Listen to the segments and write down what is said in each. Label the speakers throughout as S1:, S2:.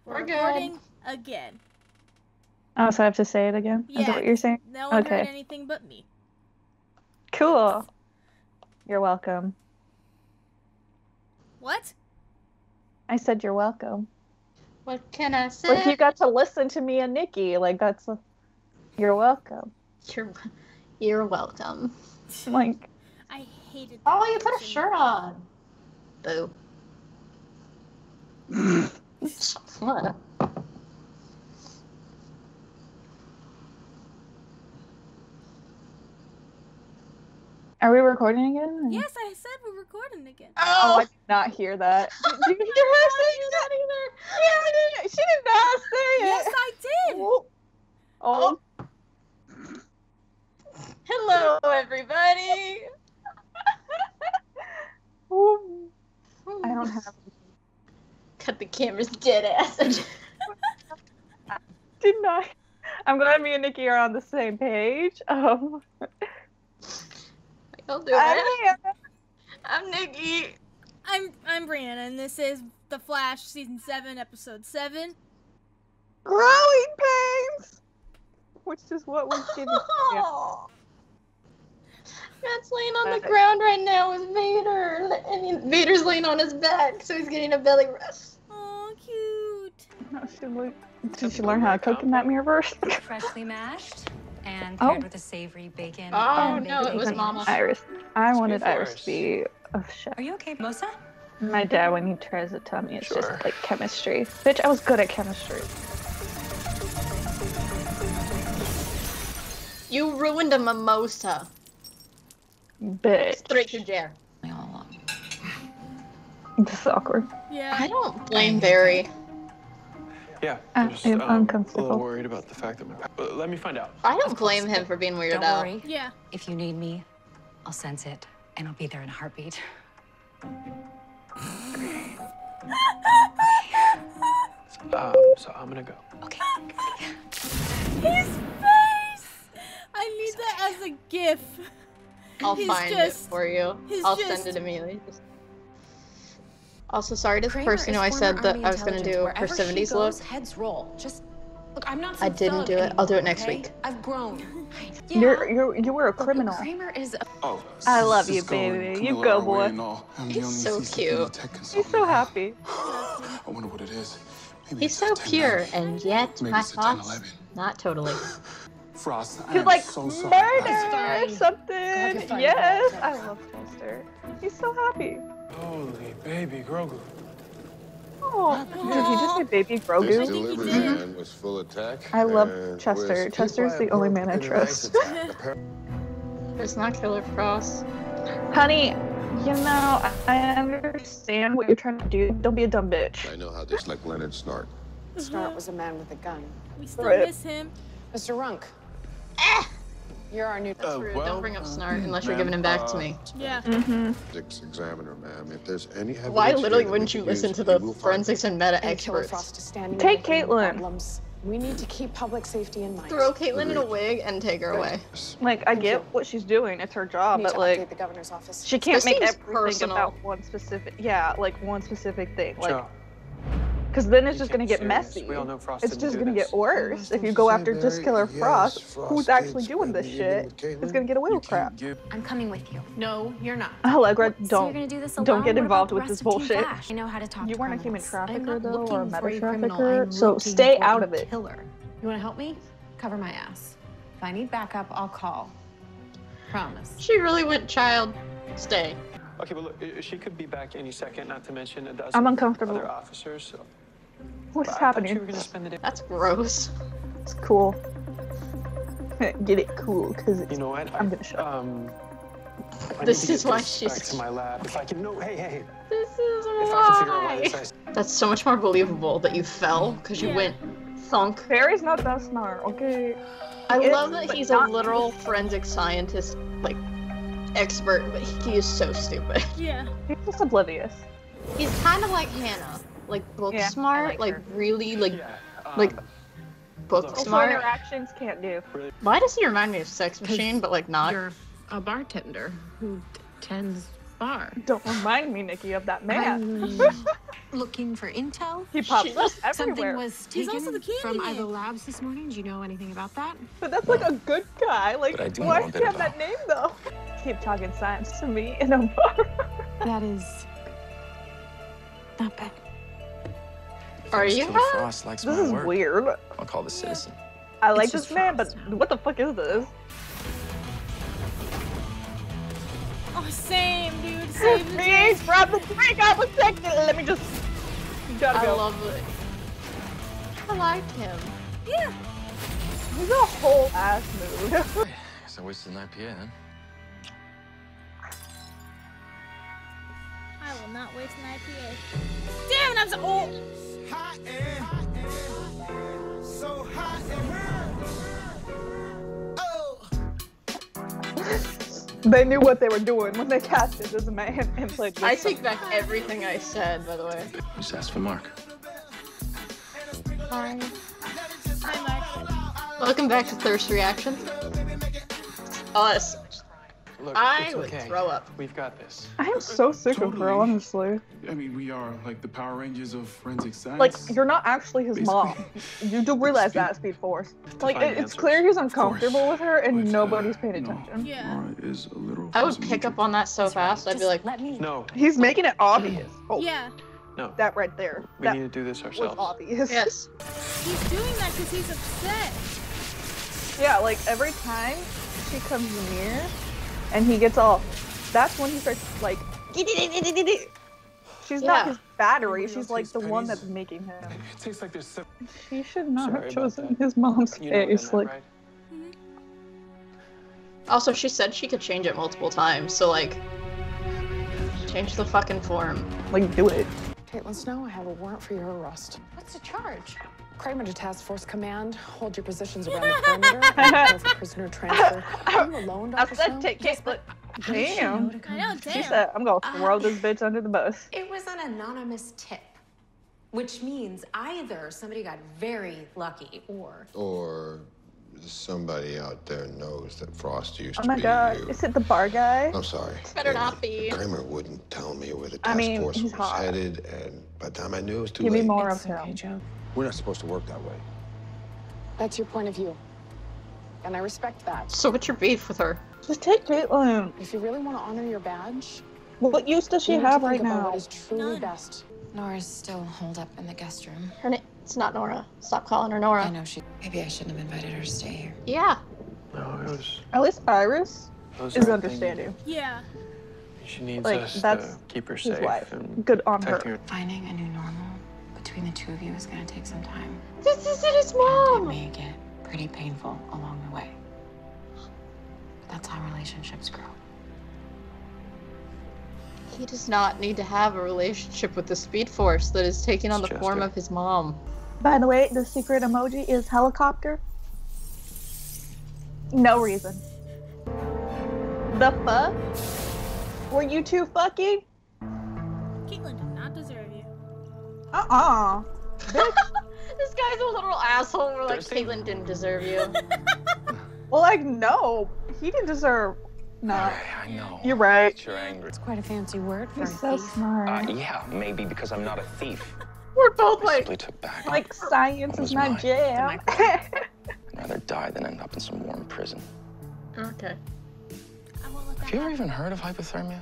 S1: We're
S2: recording
S1: again.
S3: Oh, so I have to say it again?
S1: Yeah.
S3: Is that what you're saying?
S1: No one
S3: Okay.
S1: heard anything but me.
S3: Cool. You're welcome.
S1: What?
S3: I said you're welcome.
S2: What can I say?
S3: Like you got to listen to me and Nikki. Like that's you're welcome.
S2: You're welcome.
S3: Like
S1: I hated that.
S2: Oh, you put a shirt on. Boo. What?
S3: Are we recording again?
S1: Yes, I said we're recording again.
S3: Oh, I did not hear that. Did you hear her saying that either? Yeah, she did not say it.
S1: Yes, I did.
S3: Oh.
S2: Hello, everybody.
S3: I don't have.
S2: Cut the camera's dead ass.
S3: Did not. I'm glad me and Nikki are on the same page.
S2: I'll do it. I'm Nikki.
S1: I'm Brianna, and this is The Flash, Season 7, Episode 7.
S3: Growing pains! Which is what we're giving you.
S2: Matt's laying on the ground right now with Vader, and Vader's laying on his back, so he's getting a belly rest.
S1: Oh, cute.
S3: Did she learn how to cook in that Mirrorverse?
S4: Freshly mashed and paired with a savory bacon.
S2: Oh,
S4: and
S2: no, it was Mama.
S3: Iris. I wanted Iris to be a chef.
S4: Are you okay, Mosa?
S3: My dad, when he tries to tell me, it's just like chemistry. Bitch, I was good at chemistry.
S2: You ruined a mimosa.
S3: Bitch.
S2: Straight to jail.
S4: All along.
S3: This is awkward.
S1: Yeah.
S2: I don't blame Barry.
S5: Yeah,
S3: I'm
S5: just, a
S3: uncomfortable.
S5: little worried about the fact that let me find out.
S2: I don't blame him for being weirded
S4: Don't
S2: out.
S4: worry.
S1: Yeah.
S4: If you need me, I'll sense it, and I'll be there in a heartbeat.
S5: So I'm gonna go.
S4: Okay.
S1: His face! I need that as a GIF.
S2: I'll
S1: He's
S2: find
S1: just-
S2: it for you.
S1: he's
S2: I'll
S1: just-
S2: send it immediately. Also, sorry to the
S4: Kramer
S2: person
S4: is
S2: who I said
S4: former
S2: that
S4: Army
S2: I was going to do
S4: intelligence.
S2: her
S4: Wherever he
S2: 70s look.
S4: goes, heads roll. Just look, I'm not
S2: I
S4: some
S2: didn't
S4: thug
S2: do it.
S4: anymore,
S2: I'll do it next
S4: okay?
S2: week.
S4: I've grown.
S3: You were a
S4: Look,
S3: criminal.
S4: Kramer is a
S5: Oh,
S3: I love you, baby. You go, boy.
S2: He's so cute.
S3: He's so happy.
S6: I wonder what it is. Maybe
S2: He's
S6: it's
S2: so
S6: a 10,
S2: pure,
S6: 11.
S2: and yet
S6: Maybe
S2: my
S6: it's a 10,
S2: thoughts,
S6: 11.
S2: not totally.
S6: Frost, I
S3: He's
S6: am
S3: like
S6: so sorry.
S3: murder or something.
S4: Go find
S3: Yes,
S4: him.
S3: I love Chester. He's so happy.
S5: holy baby Grogu.
S3: Oh, did he just say baby
S7: This
S3: Grogu?
S7: delivery
S1: did.
S7: man was full attack.
S3: I love
S7: and
S3: Chester.
S7: was
S3: Chester's
S7: hit
S3: the
S7: by a
S3: only man I
S7: bird in an ice
S3: trust.
S7: attack.
S2: It's not Killer Frost.
S3: Honey, you know, I understand what you're trying to do. Don't be a dumb bitch.
S7: I know how this like Leonard Snart.
S8: Snart was a man with a gun.
S1: We still
S3: Right.
S1: miss him.
S8: Mr. Runk. You're our new.
S2: That's rude.
S6: well,
S2: Don't bring up Snart unless you're
S6: ma'am,
S2: giving him back to me.
S1: Yeah.
S3: Mm-hmm.
S7: Forensics examiner, ma'am. If there's any evidence
S2: Why
S7: here
S2: literally
S7: that
S2: wouldn't
S7: we
S2: you
S7: can
S2: listen
S7: use,
S2: to
S7: we
S2: the
S7: will find
S2: forensics and meta
S8: And Killer
S2: experts?
S8: Frost is standing
S3: Take
S8: in the
S3: Caitlyn.
S8: problems. We need to keep public safety in mind.
S2: Throw Caitlyn in a wig and take her away.
S7: it.
S3: Like, I get what she's doing. It's her job,
S8: Need
S3: but
S8: to
S3: like,
S8: update the governor's office.
S3: she can't
S2: This
S3: make
S2: seems
S3: everything
S2: personal.
S3: about one specific. Yeah, like one specific thing. Like,
S5: Joe,
S3: because then it's
S5: you
S3: just gonna
S5: take
S3: get
S5: it serious.
S3: messy.
S5: We all know Frost
S3: It's
S5: didn't
S3: just
S5: do
S3: gonna
S5: this.
S3: get worse if you
S7: That's
S3: go
S7: what
S3: after
S7: you
S3: just
S7: say,
S3: Killer
S7: Barry.
S3: Frost,
S7: Yes,
S3: who's
S7: Frost
S3: actually
S7: did
S3: doing
S7: spend
S3: this
S7: the
S3: shit.
S7: evening with
S3: It's
S7: Caitlyn.
S3: gonna get away
S6: You
S3: with crap.
S6: can't give
S4: I'm coming with you.
S8: No, you're not.
S3: Allegra,
S4: So you're
S3: don't.
S4: gonna do this
S3: don't
S4: alone?
S3: get
S4: What
S3: involved
S4: about
S3: with
S4: the
S3: this
S4: rest of Team
S3: bullshit.
S4: Flash? I know how to talk
S3: You
S4: to
S3: weren't a human
S4: criminals.
S3: trafficker
S4: I'm not
S3: though, or a
S4: looking
S3: meta
S4: for a criminal.
S3: trafficker,
S4: I'm
S3: so
S4: looking
S3: stay
S4: for
S3: out
S4: a
S3: of it.
S4: Killer.
S8: You want to help me? Cover my ass. If I need backup, I'll call. Promise.
S2: She really went child. Stay.
S5: Okay, but look, she could be back any second. Not to mention a dozen
S3: I'm uncomfortable.
S5: other officers. So.
S3: What's
S5: But I thought you
S3: happening?
S5: were gonna spend the day.
S2: That's gross.
S3: It's cool. Get it cool, cause it's,
S5: You know what?
S3: I'm gonna shut up.
S5: I
S2: This
S5: need to
S2: is
S5: get
S2: why
S5: this
S2: she's-
S5: back to my lab. If I can, no, hey.
S2: This is
S5: If I can figure out why
S2: why.
S5: this
S2: That's so much more believable that you fell because you
S1: Yeah.
S2: went thunk.
S3: Barry's not that smart, okay?
S2: I
S3: He is,
S2: love that
S3: but
S2: he's a
S3: not-
S2: literal forensic scientist, like, expert, but he is so stupid.
S1: Yeah.
S3: He's just oblivious.
S2: He's kind of like Hannah, like book
S3: Yeah, I
S2: smart,
S3: like
S2: like
S3: her.
S2: really, like
S5: Yeah.
S2: like book
S5: look,
S3: Also,
S2: smart.
S3: interactions can't do.
S2: Why does he remind me of Sex Machine, but like not?
S8: You're a bartender who tends bar.
S3: Don't remind me, Nikki, of that man.
S8: looking for intel.
S3: He pops up
S8: Something
S3: everywhere.
S8: was
S1: He's
S8: taken
S1: also the
S8: from
S1: Candyman.
S8: Ivo Labs this morning. Do you know anything about that?
S3: But that's like a good guy. Like,
S6: But I do
S3: why
S6: know a
S3: does
S6: bit
S3: he have
S6: about-
S3: that name though? Keep talking science to me in a bar.
S8: That is not bad.
S2: Are you?
S6: Killer Frost likes
S3: This
S6: my
S3: is
S6: work.
S3: weird.
S6: I'll call the citizen.
S3: I like
S8: It's
S3: this
S8: just
S3: man, but
S8: Frost.
S3: what the fuck is this?
S1: Oh, same, dude. Same.
S3: Me, grab the break. I was second. Let me just. You gotta
S2: I
S3: go.
S2: love it. I liked him.
S1: Yeah.
S3: He's a whole ass mood.
S6: Guess I wasted an IPA then.
S1: I will not waste an IPA. Damn it, I'm so old.
S3: They knew what they were doing when they casted this man and played.
S2: I take back everything I said, by the way.
S6: Just ask for Mark.
S2: Sorry.
S1: Hi, Mark.
S2: Welcome back to Thirst Reactions. Us.
S5: Look,
S2: I
S5: it's
S2: would
S5: okay.
S2: throw up.
S5: We've got this.
S3: I am so sick of her,
S6: Totally.
S3: honestly.
S6: I mean, we are like the Power Rangers of forensic science.
S3: Like, you're not actually his
S6: Basically.
S3: mom. You do realize that, Speed Force. Like,
S5: find
S3: it's
S5: answers.
S3: clear he's uncomfortable with her, and
S6: But,
S3: nobody's paying
S6: you know,
S3: attention.
S1: Yeah.
S6: Laura is a little.
S2: I would pick up on that so fast. I'd be like,
S4: Let me.
S5: No,
S3: He's making it obvious. Oh,
S1: Yeah.
S5: no.
S3: that right there.
S5: We
S3: That
S5: need to do this
S3: was
S5: ourselves.
S3: obvious.
S2: yes.
S1: He's doing that because he's upset.
S3: Yeah, like every time she comes near, and he gets all. That's when he starts like. She's not
S2: Yeah.
S3: his battery.
S6: Anybody
S3: She's
S6: else
S3: like
S6: taste
S3: the one
S6: pennies?
S3: that's making him.
S6: It tastes like there's some.
S3: She should not
S5: Sorry
S3: have
S5: about
S3: chosen
S5: that.
S3: his mom's
S5: You know
S3: face.
S5: that,
S3: Like,
S5: right?
S2: Also, she said she could change it multiple times, so like, change the fucking form.
S3: do it.
S9: Caitlin Snow, I have a warrant for your arrest.
S8: What's the charge?
S9: Kramer to Task Force Command. Hold your positions around the perimeter. Go for prisoner transfer. Are you alone,
S3: I
S9: Dr.
S3: said
S9: Snow?
S3: take it, but damn.
S1: I know, damn.
S3: She said, "I'm gonna throw this bitch under the bus."
S8: It was an anonymous tip, which means either somebody got very lucky or
S7: Or somebody out there knows that Frost used
S3: Oh
S7: to
S3: my
S7: be
S3: god,
S7: you.
S3: is it the bar guy?
S7: I'm sorry.
S2: Better not be.
S7: Kramer wouldn't tell me where the
S3: I
S7: task
S3: mean,
S7: force
S3: he's
S7: was
S3: hot.
S7: headed, and by the time I knew it was too
S3: Give me
S7: late.
S3: more
S9: It's
S3: of
S9: okay,
S3: him.
S9: Joe.
S10: We're not supposed to work that way.
S9: That's your point of view. And I respect that.
S2: So what's your beef with her?
S3: Just take Caitlyn.
S9: If you really want to honor your badge,
S3: What use does she
S9: you need to
S3: have
S9: think
S3: right
S9: about
S3: now?
S9: what is truly
S1: None.
S9: best.
S4: Nora's still holed up in the guest room.
S2: Her name. It's not Nora. Stop calling her
S4: I
S2: Nora.
S4: know she. Maybe I shouldn't have invited her to stay here.
S2: Yeah.
S5: No, it was.
S3: At least Iris
S5: Those
S3: is
S5: are
S3: understanding.
S1: Yeah.
S5: She needs
S3: Like,
S5: us
S3: that's
S5: to keep her
S3: his
S5: safe
S3: wife.
S5: and
S3: Good on her.
S5: protecting her.
S4: Finding a new normal between the two of you is gonna take some time.
S2: This isn't his
S4: And it
S2: mom.
S4: may get pretty painful along the way. But that's how relationships grow.
S2: He does not need to have a relationship with the Speed Force that is taking on the
S5: It's
S2: form
S5: Chester.
S2: of his mom.
S3: By the way, the secret emoji is helicopter. No reason. The fuck? Were you two fucking?
S1: Caitlyn did not deserve you.
S2: This guy's a literal asshole. We're like,
S5: Thirsty?
S2: Caitlyn didn't deserve you.
S3: Well, like, no. He didn't deserve. No.
S10: I know.
S3: You're right.
S10: You're angry.
S8: it's quite a fancy word for a
S3: He's so
S8: thief.
S3: smart.
S10: Yeah, maybe because I'm not a thief.
S2: We're both
S10: I
S2: like,
S10: simply took back.
S3: Like, science
S10: What was
S3: is my
S10: mine?
S3: jam.
S10: I'd rather die than end up in some warm prison.
S2: okay.
S1: I won't let that
S10: Have you ever
S1: happen.
S10: even heard of hypothermia?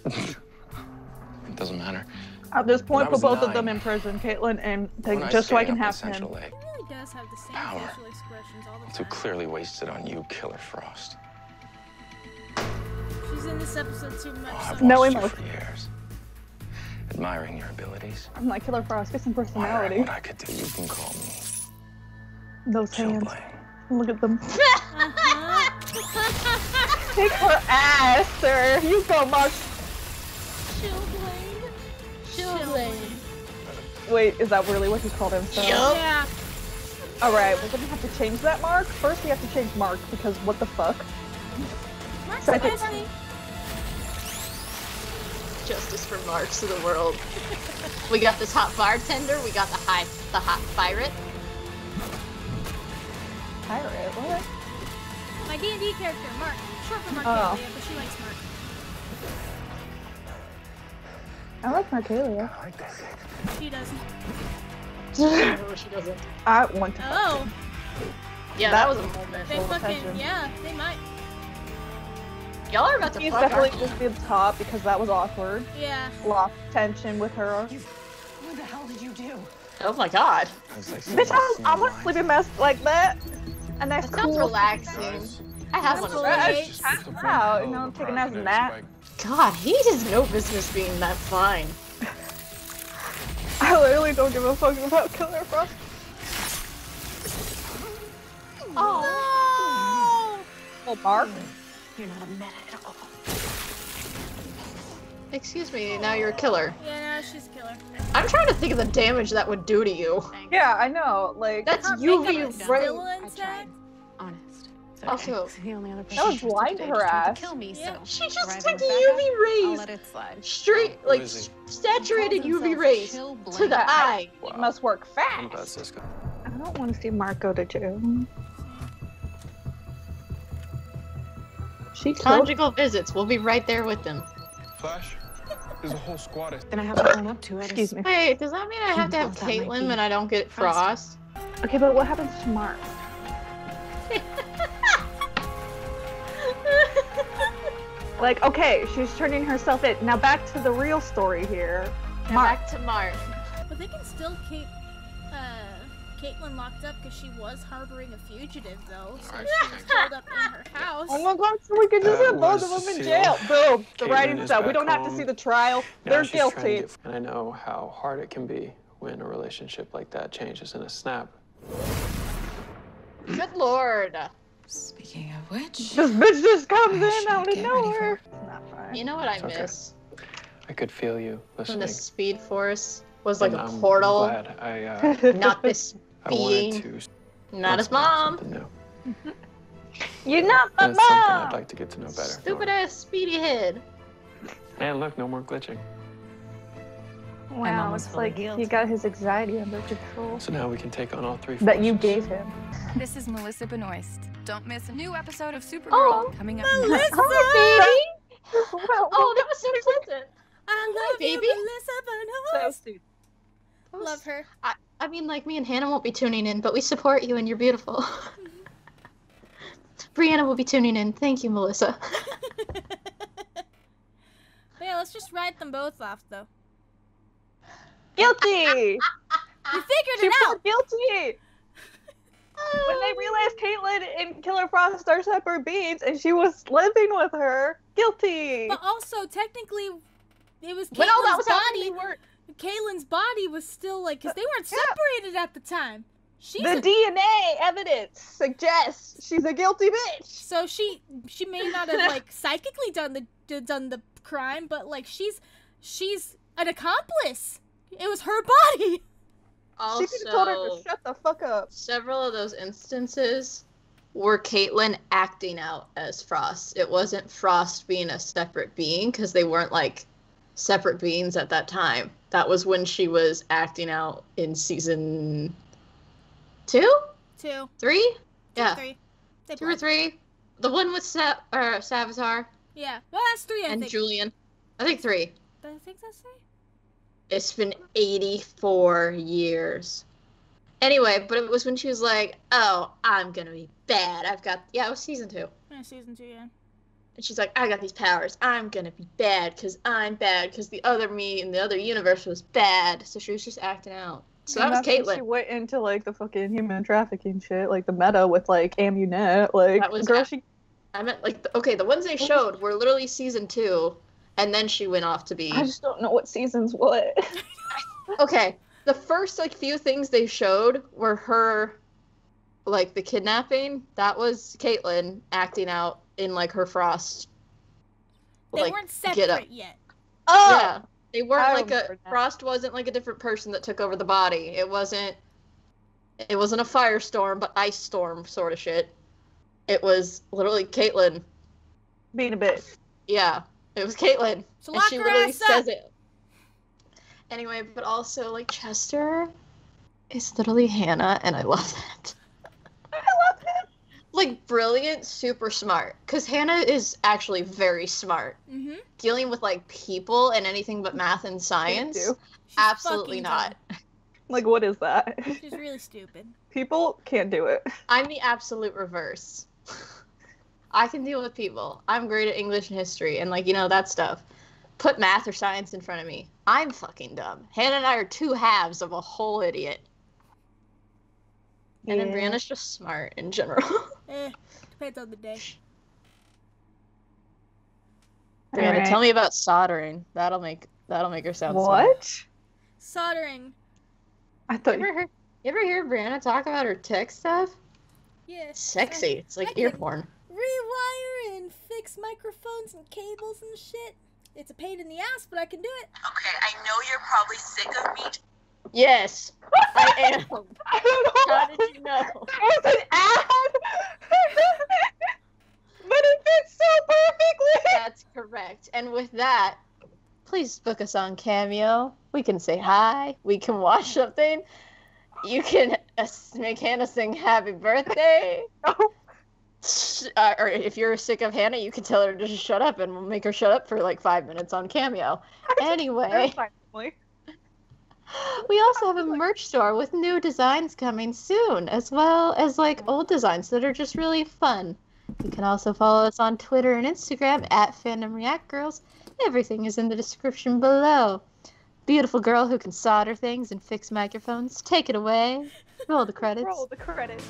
S10: It doesn't matter.
S3: At this point,
S10: When I
S3: put
S10: was
S3: both of
S10: 9,
S3: them in prison, Caitlyn, and
S10: When
S3: just so I
S10: stayed
S3: can
S10: up in
S3: have
S10: Central
S3: him.
S10: Lake,
S1: He really does have the same
S10: Power.
S1: facial expressions all the
S10: too
S1: time.
S10: clearly wasted on you, Killer Frost.
S1: She's in this episode too much.
S10: Oh, I've
S1: so
S3: No
S10: watched you
S3: emotion.
S10: for years, admiring your abilities.
S3: I'm like, Killer Frost, get some
S10: Wondering
S3: personality.
S10: what I could do. You can call me
S3: Those hands.
S10: Chillblade.
S3: Look at them.
S1: Uh-huh.
S3: Take her ass, sir. You go, Mark.
S1: Chillblade.
S2: Chillblade.
S3: Wait, is that really what he called himself?
S2: Yup.
S1: Yeah.
S3: Alright, we're gonna have to change that, Mark. First, we have to change Mark, because what the fuck?
S1: Mark's
S3: Second.
S1: nasty.
S2: Justice for marks of the world. We got this hot bartender. We got the hot pirate.
S3: Pirate, what?
S1: My D&D character, Mark. Short for Mark
S3: Oh.
S1: Cantley, but she likes Mark.
S3: I like Marcalia.
S1: She doesn't.
S2: No, she doesn't.
S3: I want to.
S1: Oh,
S2: Yeah, that was a moment.
S1: they fucking, yeah, they might.
S2: Y'all are about to
S3: He's
S2: fuck,
S3: definitely
S2: aren't you?
S3: just be the top because that was awkward.
S1: Yeah.
S3: Lost tension with her.
S9: What the hell did you do?
S2: Oh my god.
S3: Bitch, I want to sleep in mess like that. A nice
S2: That sounds
S3: cool.
S2: relaxing. I have one of those.
S3: Wow, you know, taking a nap.
S2: God, he has no business being that fine.
S3: I literally don't give a fuck about Killer Frost.
S2: Oh.
S3: Oh, Mark.
S9: You're not a meta at all.
S2: Excuse me, now you're a killer.
S1: Yeah, no, she's a killer.
S2: I'm trying to think of the damage that would do to you.
S3: Yeah, I know. Like,
S2: That's
S1: Her makeup
S2: UV
S1: is
S2: ray.
S1: still intact.
S4: Honest.
S9: It's okay.
S2: Also-
S9: It's the only other
S3: that would
S9: person
S3: blind
S9: trusted
S3: her
S9: today just tried
S3: ass.
S9: to kill me,
S1: Yeah.
S9: so
S2: She just
S9: arriving
S2: took
S9: with
S2: UV
S9: backup, I'll
S2: rays.
S9: let it slide.
S2: Straight,
S5: Oh,
S2: like,
S5: Lizzie.
S2: saturated
S9: Calls
S2: UV
S9: himself
S2: rays
S9: Chill
S2: to
S9: Blade.
S2: the eye.
S3: It must work
S5: What about
S3: fast.
S5: Cisco?
S3: I don't want to see Mark go to jail. She killed.
S2: Conjugal visits. We'll be right there with them.
S6: Flash, there's a whole squad of
S9: Then I have to own up to it.
S3: Excuse me.
S2: Wait, does that mean I have to have
S9: That might
S2: Caitlyn
S9: be
S2: and I don't get Frost?
S3: Okay, but what happens to Mark? Like, okay, she's turning herself in. Now back to the real story here.
S2: Now
S3: Mark.
S2: back to Mark.
S1: But they can still keep Caitlyn locked up because she was harboring a fugitive, though. So she was held up in her house.
S3: Oh my god, so we can just
S5: That
S3: have both
S5: was
S3: of them in
S5: Cecile.
S3: jail. Boom. The
S5: Caitlyn
S3: writing's
S5: is
S3: done. We
S5: back
S3: don't have to
S5: home.
S3: see the trial.
S5: Now
S3: They're
S5: she's trying to
S3: guilty.
S5: get- and I know how hard it can be when a relationship like that changes in a snap.
S2: Good lord.
S4: Speaking of which,
S3: This bitch just comes
S4: I
S3: in
S4: should
S3: out of
S4: get ready for
S3: nowhere.
S4: it.
S3: It's not fine.
S2: You know what I
S5: It's okay.
S2: miss?
S5: I could feel you
S2: When
S5: listening.
S2: the Speed Force was like
S5: and
S2: a
S5: I'm
S2: portal.
S5: glad
S2: Not this
S5: I
S2: being.
S5: wanted to
S2: Not his
S5: learn
S2: mom.
S5: something new.
S3: You're not my
S5: And it's something I'd
S3: mom.
S5: like to get to know better.
S2: Stupid ass Speedy head.
S5: And look, no more glitching.
S3: Wow,
S9: almost
S3: it's
S9: fully
S3: like he
S9: guilty.
S3: got his anxiety under control.
S5: So now we can take on all three
S3: That you
S5: forces.
S3: gave him.
S11: This is Melissa Benoist. Don't miss a new episode of Supergirl
S2: Oh,
S11: coming up
S1: Melissa!
S11: next.
S2: Hi, baby. Oh, that was so pleasant.
S1: I love
S2: baby.
S1: you, Melissa Benoist. Love her.
S2: I mean, like, me and Hannah won't be tuning in, but we support you and you're beautiful. Brianna will be tuning in. Thank you, Melissa.
S1: But yeah, let's just write them both off, though.
S3: Guilty!
S1: We figured
S3: She
S1: it
S3: was
S1: out.
S3: guilty! When they realized Caitlyn and Killer Frost are separate beings and she was living with her, guilty!
S1: But also, technically, it was
S2: When all that was
S1: Caitlyn's
S2: happening,
S1: body. Caitlyn's body was still like, because they weren't separated at the time. She's
S3: The
S1: a,
S3: DNA evidence suggests she's a guilty bitch!
S1: so she may not have like psychically done the crime, but like she's an accomplice. It was her body.
S2: Also,
S3: She could have told her to shut the fuck up.
S2: several of those instances were Caitlyn acting out as Frost. It wasn't Frost being a separate being, because they weren't like separate beings at that time. That was when she was acting out in season 2?
S1: 2,
S2: 3? Yeah.
S1: 3. They
S2: 2 or
S1: played.
S2: 3. The one with Savitar
S1: Yeah. Well, that's 3. I
S2: and
S1: think.
S2: Julian. I think 3.
S1: I think that's 3.
S2: It's been 84 years. Anyway, but it was when she was like, oh, I'm gonna be bad. Yeah, it was season 2.
S1: Yeah, season 2. Yeah.
S2: And she's like, I got these powers. I'm gonna be bad because I'm bad because the other me in the other universe was bad. So she was just acting out. So that
S3: And
S2: was
S3: that's when
S2: Caitlyn.
S3: She went into like the fucking human trafficking shit, like the meta with like Amunet. Like,
S2: That was
S3: girl,
S2: that.
S3: she.
S2: I meant like, the ones they showed were literally season 2, and then she went off to be.
S3: I just don't know what season's what.
S2: Okay, the first like few things they showed were her, like the kidnapping. That was Caitlyn acting out in like her Frost.
S1: They
S2: like,
S1: weren't
S2: get up.
S1: separate yet.
S3: Oh!
S2: Yeah, they weren't
S3: I
S2: like a
S3: remember that.
S2: Frost wasn't like a different person that took over the body. It wasn't a firestorm, but ice storm sort of shit. It was literally Caitlyn.
S3: Being a bitch.
S2: Yeah, it was Caitlyn.
S1: So
S2: And
S1: lock
S2: she
S1: her
S2: literally
S1: ass up.
S2: says it. Anyway, but also like Chester is literally Hannah, and I love that.
S3: I love him.
S2: like brilliant, super smart. Because Hannah is actually very smart.
S1: Mm-hmm.
S2: Dealing with like people and anything but math and science,
S3: do.
S2: absolutely not.
S3: Like, what is that?
S1: She's really stupid.
S3: People can't do it.
S2: I'm the absolute reverse. I can deal with people. I'm great at English and history and like, you know, that stuff. Put math or science in front of me. I'm fucking dumb. Hannah and I are two halves of a whole idiot. And then Brianna's just smart in general.
S1: Depends on the day.
S2: Brianna, tell me about soldering. That'll make her sound
S3: What?
S2: smart.
S1: Soldering.
S3: I thought
S2: You ever hear Brianna talk about her tech stuff?
S1: Yeah.
S2: Sexy. It's like ear porn.
S1: Rewire and fix microphones and cables and shit. It's a pain in the ass, but I can do it.
S12: Okay, I know you're probably sick of me.
S2: Yes, I am.
S3: I don't know.
S2: How did you know?
S3: That was an ad! But it fits so perfectly!
S2: That's correct. And with that, please book us on Cameo. We can say hi. We can watch something. You can make Hannah sing happy birthday. Or if you're sick of Hannah, you can tell her to just shut up and we'll make her shut up for like 5 minutes on Cameo. Anyway, we also have a merch store with new designs coming soon, as well as like old designs that are just really fun. You can also follow us on Twitter and Instagram at Fandom React Girls. Everything is in the description below. Beautiful girl who can solder things and fix microphones. Take it away. Roll the credits.
S3: Roll the credits.